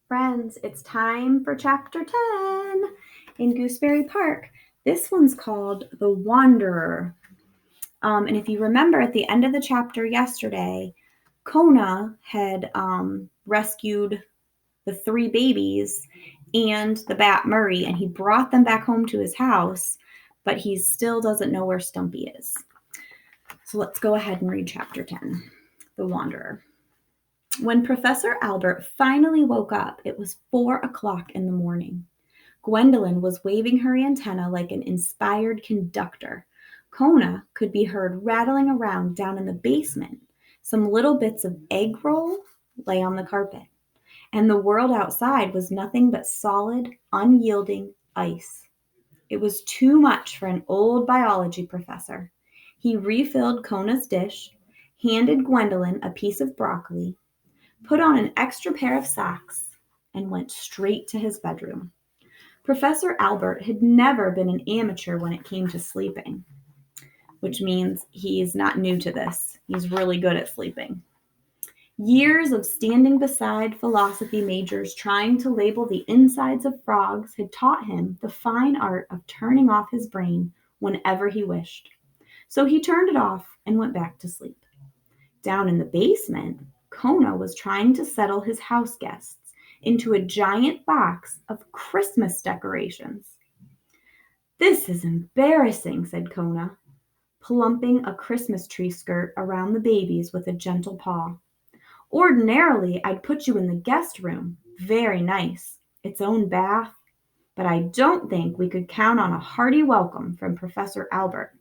Friends, it's time for chapter 10 in Gooseberry Park. This one's called The Wanderer. And if you remember at the end of the chapter yesterday, Kona had rescued the 3 babies and the bat Murray, and he brought them back home to his house, but he still doesn't know where Stumpy is. So let's go ahead and read chapter 10, The Wanderer. When Professor Albert finally woke up, it was 4 o'clock in the morning. Gwendolyn was waving her antenna like an inspired conductor. Kona could be heard rattling around down in the basement. Some little bits of egg roll lay on the carpet, and the world outside was nothing but solid, unyielding ice. It was too much for an old biology professor. He refilled Kona's dish, handed Gwendolyn a piece of broccoli, put on an extra pair of socks, and went straight to his bedroom. Professor Albert had never been an amateur when it came to sleeping, which means he's not new to this. He's really good at sleeping. Years of standing beside philosophy majors trying to label the insides of frogs had taught him the fine art of turning off his brain whenever he wished. So he turned it off and went back to sleep. Down in the basement, Kona was trying to settle his house guests into a giant box of Christmas decorations. "This is embarrassing," said Kona, plumping a Christmas tree skirt around the babies with a gentle paw. "Ordinarily, I'd put you in the guest room. Very nice. Its own bath. But I don't think we could count on a hearty welcome from Professor Albert.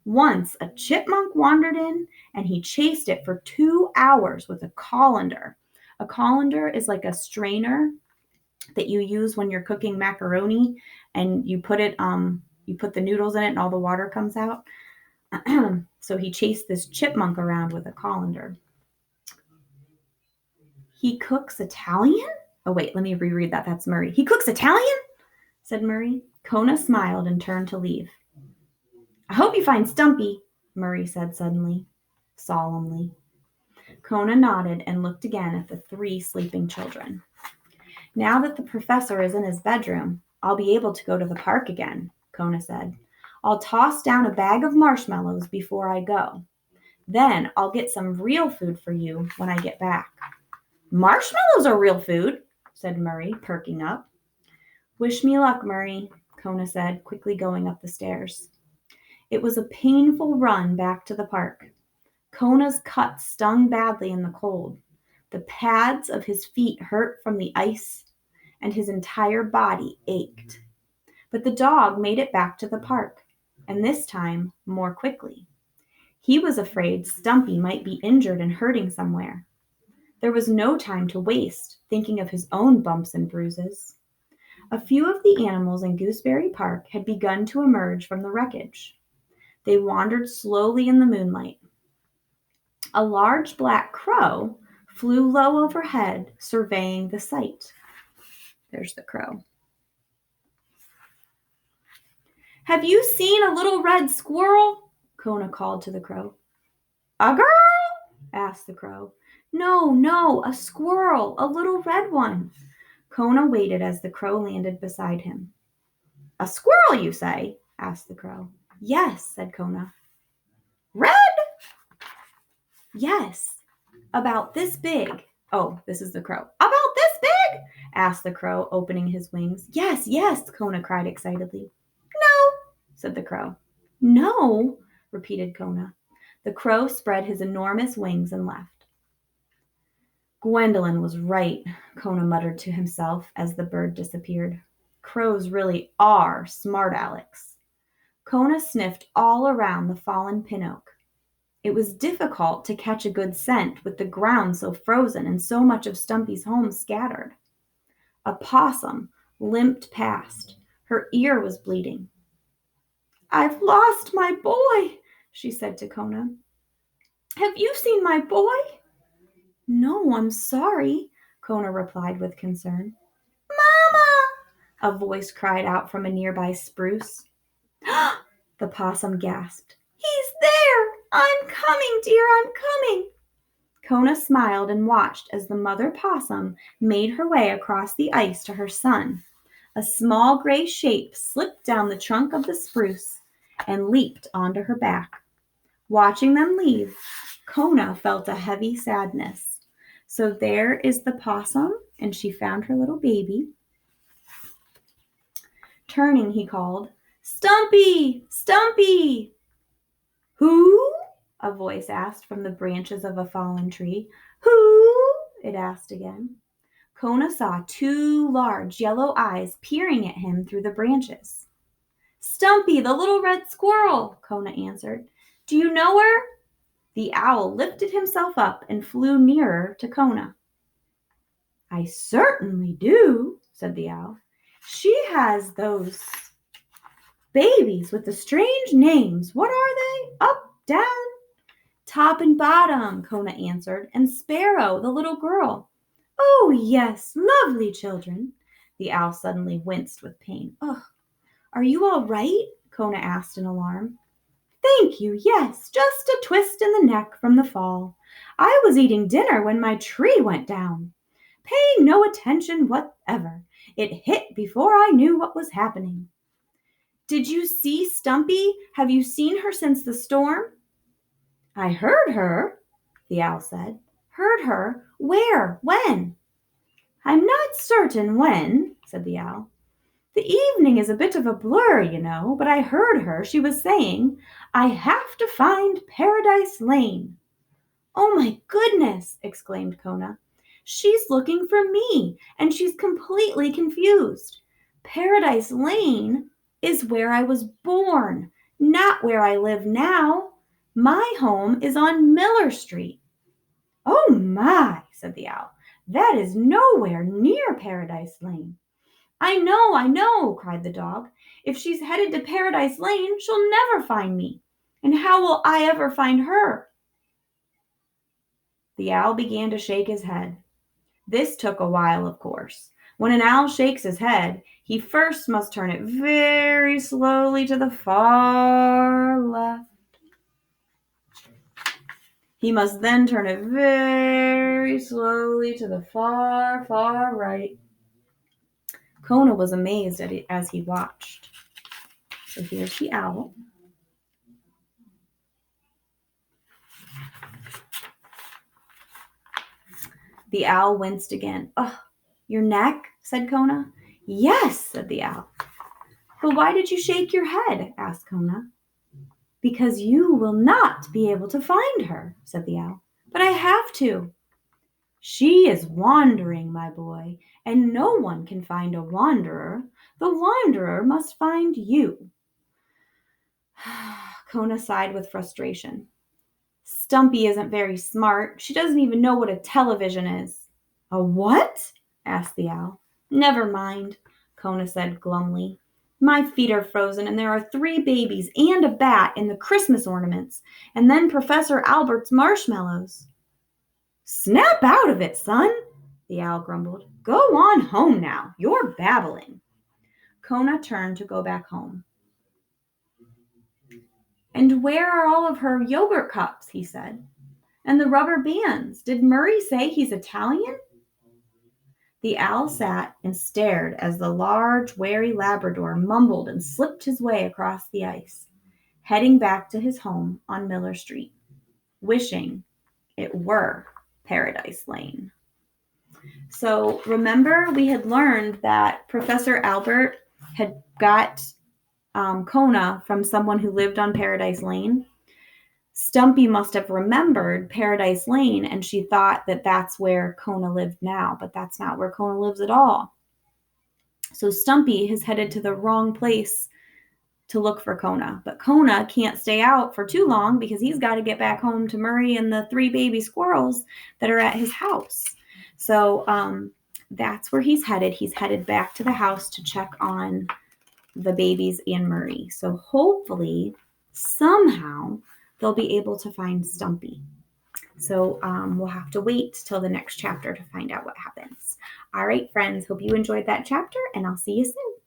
Once a chipmunk wandered in, and he chased it for 2 hours with a colander. A colander is like a strainer that you use when you're cooking macaroni, and you put the noodles in it, and all the water comes out. So he chased this chipmunk around with a colander. He cooks Italian? Oh, wait, let me reread that. That's Murray. He cooks Italian? Said Murray. Kona smiled and turned to leave. "I hope you find Stumpy," Murray said suddenly, solemnly. Kona nodded and looked again at the 3 sleeping children. "Now that the professor is in his bedroom, I'll be able to go to the park again," Kona said. "I'll toss down a bag of marshmallows before I go. Then I'll get some real food for you when I get back." "Marshmallows are real food," said Murray, perking up. "Wish me luck, Murray," Kona said, quickly going up the stairs. It was a painful run back to the park. Kona's cut stung badly in the cold. The pads of his feet hurt from the ice, and his entire body ached. But the dog made it back to the park, and this time more quickly. He was afraid Stumpy might be injured and hurting somewhere. There was no time to waste thinking of his own bumps and bruises. A few of the animals in Gooseberry Park had begun to emerge from the wreckage. They wandered slowly in the moonlight. A large black crow flew low overhead, surveying the sight. There's the crow. "Have you seen a little red squirrel?" Kona called to the crow. "A girl?" asked the crow. No, a squirrel, a little red one." Kona waited as the crow landed beside him. "A squirrel, you say?" asked the crow. "Yes," said Kona. "Red?" "Yes. About this big." Oh, this is the crow. "About this big?" asked the crow, opening his wings. Yes, Kona cried excitedly. "No," said the crow. "No," repeated Kona. The crow spread his enormous wings and left. "Gwendolyn was right," Kona muttered to himself as the bird disappeared. "Crows really are smart Alex." Kona sniffed all around the fallen pin oak. It was difficult to catch a good scent with the ground so frozen and so much of Stumpy's home scattered. A possum limped past. Her ear was bleeding. "I've lost my boy," she said to Kona. "Have you seen my boy?" "No, I'm sorry," Kona replied with concern. "Mama!" a voice cried out from a nearby spruce. The possum gasped. "He's there! I'm coming, dear, I'm coming!" Kona smiled and watched as the mother possum made her way across the ice to her son. A small gray shape slipped down the trunk of the spruce and leaped onto her back. Watching them leave, Kona felt a heavy sadness. So there is the possum, and she found her little baby. Turning, he called, "Stumpy! Stumpy!" "Who?" a voice asked from the branches of a fallen tree. "Who?" it asked again. Kona saw two large yellow eyes peering at him through the branches. "Stumpy, the little red squirrel," Kona answered. "Do you know her?" The owl lifted himself up and flew nearer to Kona. "I certainly do," said the owl. "She has those babies with the strange names. What are they? Up, down?" "Top and Bottom," Kona answered, "and Sparrow, the little girl." "Oh, yes, lovely children." The owl suddenly winced with pain. "Ugh, are you all right?" Kona asked in alarm. "Thank you, yes, just a twist in the neck from the fall. I was eating dinner when my tree went down. Paying no attention whatever. It hit before I knew what was happening." "Did you see Stumpy? Have you seen her since the storm?" "I heard her," the owl said. "Heard her? Where? When?" "I'm not certain when," said the owl. "The evening is a bit of a blur, you know, but I heard her. She was saying, 'I have to find Paradise Lane.'" "Oh my goodness!" exclaimed Kona. "She's looking for me, and she's completely confused. Paradise Lane is where I was born, not where I live now. My home is on Miller Street." "Oh my," said the owl. "That is nowhere near Paradise Lane." I know," cried the dog. "If she's headed to Paradise Lane, she'll never find me. And how will I ever find her?" The owl began to shake his head. This took a while, of course. When an owl shakes his head, he first must turn it very slowly to the far left. He must then turn it very slowly to the far, far right. Kona was amazed at it as he watched. So here's the owl. The owl winced again. "Oh, your neck?" said Kona. "Yes," said the owl. "But why did you shake your head?" asked Kona. "Because you will not be able to find her," said the owl. "But I have to." "She is wandering, my boy, and no one can find a wanderer. The wanderer must find you." Kona sighed with frustration. "Stumpy isn't very smart. She doesn't even know what a television is." "A what?" asked the owl. "Never mind," Kona said glumly. "My feet are frozen, and there are 3 babies and a bat in the Christmas ornaments, and then Professor Albert's marshmallows." "Snap out of it, son," the owl grumbled. "Go on home now. You're babbling." Kona turned to go back home. "And where are all of her yogurt cups?" he said. "And the rubber bands? Did Murray say he's Italian?" The owl sat and stared as the large, wary Labrador mumbled and slipped his way across the ice, heading back to his home on Miller Street, wishing it were Paradise Lane. So remember, we had learned that Professor Albert had got Kona from someone who lived on Paradise Lane. Stumpy must have remembered Paradise Lane, and she thought that that's where Kona lived now, but that's not where Kona lives at all. So Stumpy has headed to the wrong place to look for Kona, but Kona can't stay out for too long because he's got to get back home to Murray and the 3 baby squirrels that are at his house. So that's where he's headed. He's headed back to the house to check on the babies and Murray. So hopefully, somehow, they'll be able to find Stumpy. So we'll have to wait till the next chapter to find out what happens. All right, friends, hope you enjoyed that chapter, and I'll see you soon.